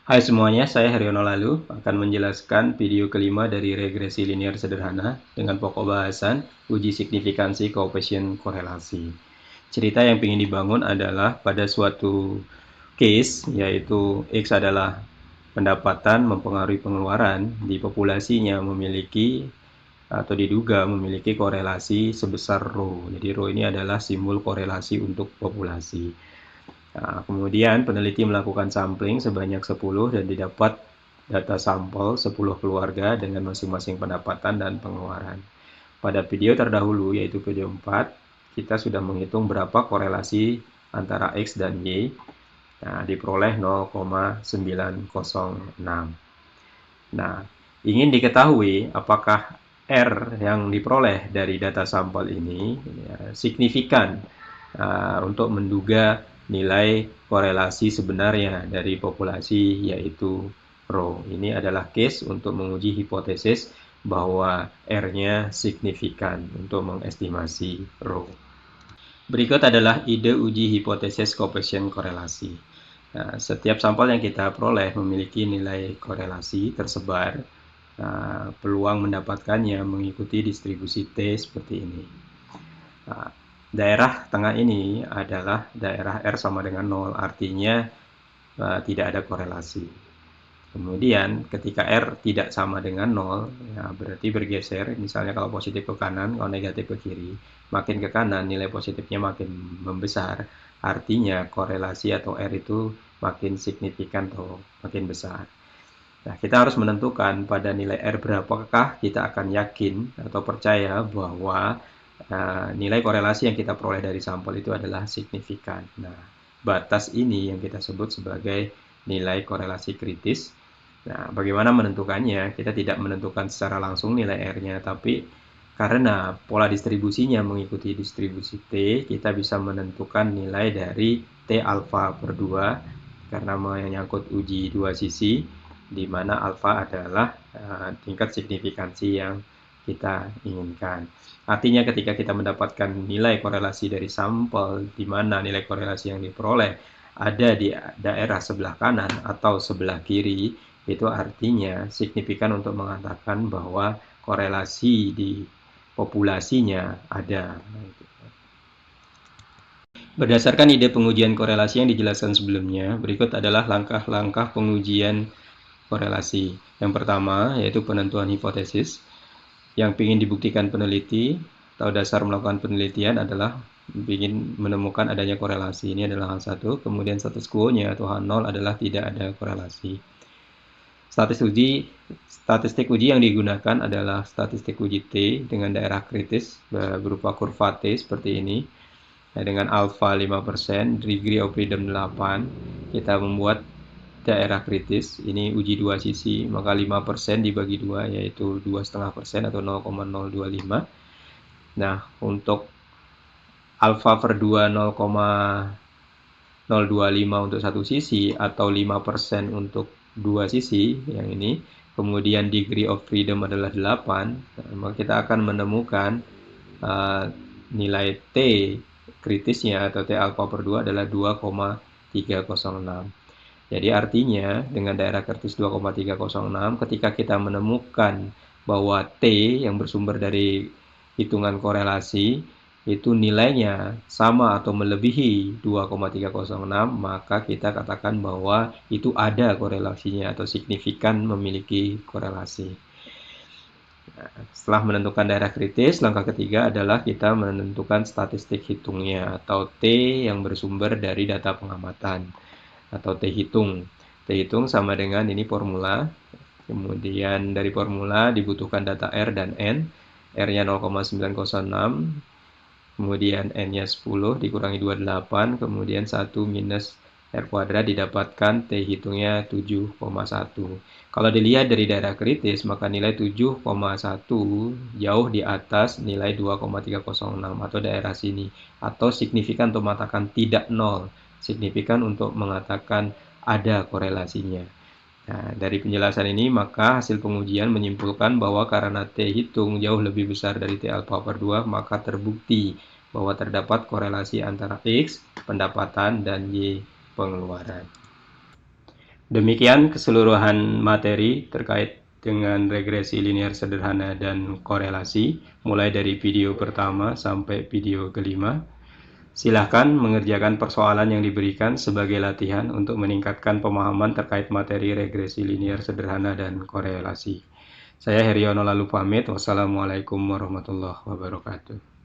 Hai semuanya, saya Haryono Lalu akan menjelaskan video kelima dari regresi linear sederhana dengan pokok bahasan uji signifikansi koefisien korelasi. Cerita yang ingin dibangun adalah pada suatu case, yaitu X adalah pendapatan mempengaruhi pengeluaran di populasinya memiliki atau diduga memiliki korelasi sebesar rho. Jadi rho ini adalah simbol korelasi untuk populasi. Nah, kemudian peneliti melakukan sampling sebanyak 10 dan didapat data sampel 10 keluarga dengan masing-masing pendapatan dan pengeluaran. Pada video terdahulu, yaitu video 4, kita sudah menghitung berapa korelasi antara X dan Y. Nah, diperoleh 0,906. Nah, ingin diketahui apakah R yang diperoleh dari data sampel ini signifikan untuk menduga nilai korelasi sebenarnya dari populasi, yaitu rho. Ini adalah case untuk menguji hipotesis bahwa R-nya signifikan untuk mengestimasi rho. Berikut adalah ide uji hipotesis koefisien korelasi. Nah, setiap sampel yang kita peroleh memiliki nilai korelasi tersebar. Nah, peluang mendapatkannya mengikuti distribusi T seperti ini. Nah, daerah tengah ini adalah daerah R sama dengan 0, artinya tidak ada korelasi. Kemudian ketika R tidak sama dengan 0, ya berarti bergeser, misalnya kalau positif ke kanan, kalau negatif ke kiri, makin ke kanan nilai positifnya makin membesar, artinya korelasi atau R itu makin signifikan atau makin besar. Nah, kita harus menentukan pada nilai R berapakah kita akan yakin atau percaya bahwa nilai korelasi yang kita peroleh dari sampel itu adalah signifikan. Nah, batas ini yang kita sebut sebagai nilai korelasi kritis. Nah, bagaimana menentukannya? Kita tidak menentukan secara langsung nilai R-nya, tapi karena pola distribusinya mengikuti distribusi T, kita bisa menentukan nilai dari T alfa per 2 karena menyangkut uji dua sisi, di mana alfa adalah tingkat signifikansi yang kita inginkan. Artinya ketika kita mendapatkan nilai korelasi dari sampel, di mana nilai korelasi yang diperoleh ada di daerah sebelah kanan atau sebelah kiri, itu artinya signifikan untuk mengatakan bahwa korelasi di populasinya ada. Berdasarkan ide pengujian korelasi yang dijelaskan sebelumnya, berikut adalah langkah-langkah pengujian korelasi. Yang pertama, yaitu penentuan hipotesis. Yang ingin dibuktikan peneliti atau dasar melakukan penelitian adalah ingin menemukan adanya korelasi. Ini adalah hal satu. Kemudian status quo-nya atau H0 adalah tidak ada korelasi. Statistik uji yang digunakan adalah statistik uji T dengan daerah kritis berupa kurva T seperti ini. Nah, dengan alfa 5%, degree of freedom 8, kita membuat daerah kritis. Ini uji dua sisi, maka 5% dibagi 2, yaitu 2,5% atau 0,025. Nah, untuk alfa per 2 0,025 untuk satu sisi atau 5% untuk dua sisi yang ini, kemudian degree of freedom adalah 8, maka kita akan menemukan nilai T kritisnya atau T alfa per 2 adalah 2,306. Jadi artinya dengan daerah kritis 2,306, ketika kita menemukan bahwa T yang bersumber dari hitungan korelasi itu nilainya sama atau melebihi 2,306, maka kita katakan bahwa itu ada korelasinya atau signifikan memiliki korelasi. Nah, setelah menentukan daerah kritis, langkah ketiga adalah kita menentukan statistik hitungnya atau T yang bersumber dari data pengamatan atau T hitung. T hitung sama dengan ini formula. Kemudian dari formula dibutuhkan data R dan N. R-nya 0,906, kemudian N-nya 10 dikurangi 28, kemudian 1 minus R kuadrat didapatkan T hitungnya 7,1. Kalau dilihat dari daerah kritis, maka nilai 7,1 jauh di atas nilai 2,306 atau daerah sini, atau signifikan untuk mengatakan tidak nol, signifikan untuk mengatakan ada korelasinya. Nah, dari penjelasan ini, maka hasil pengujian menyimpulkan bahwa karena T hitung jauh lebih besar dari T alfa per 2, maka terbukti bahwa terdapat korelasi antara X, pendapatan, dan Y, pengeluaran. Demikian keseluruhan materi terkait dengan regresi linear sederhana dan korelasi, mulai dari video pertama sampai video kelima. Silahkan mengerjakan persoalan yang diberikan sebagai latihan untuk meningkatkan pemahaman terkait materi regresi linear sederhana dan korelasi. Saya Heriono lalu pamit. Wassalamualaikum warahmatullahi wabarakatuh.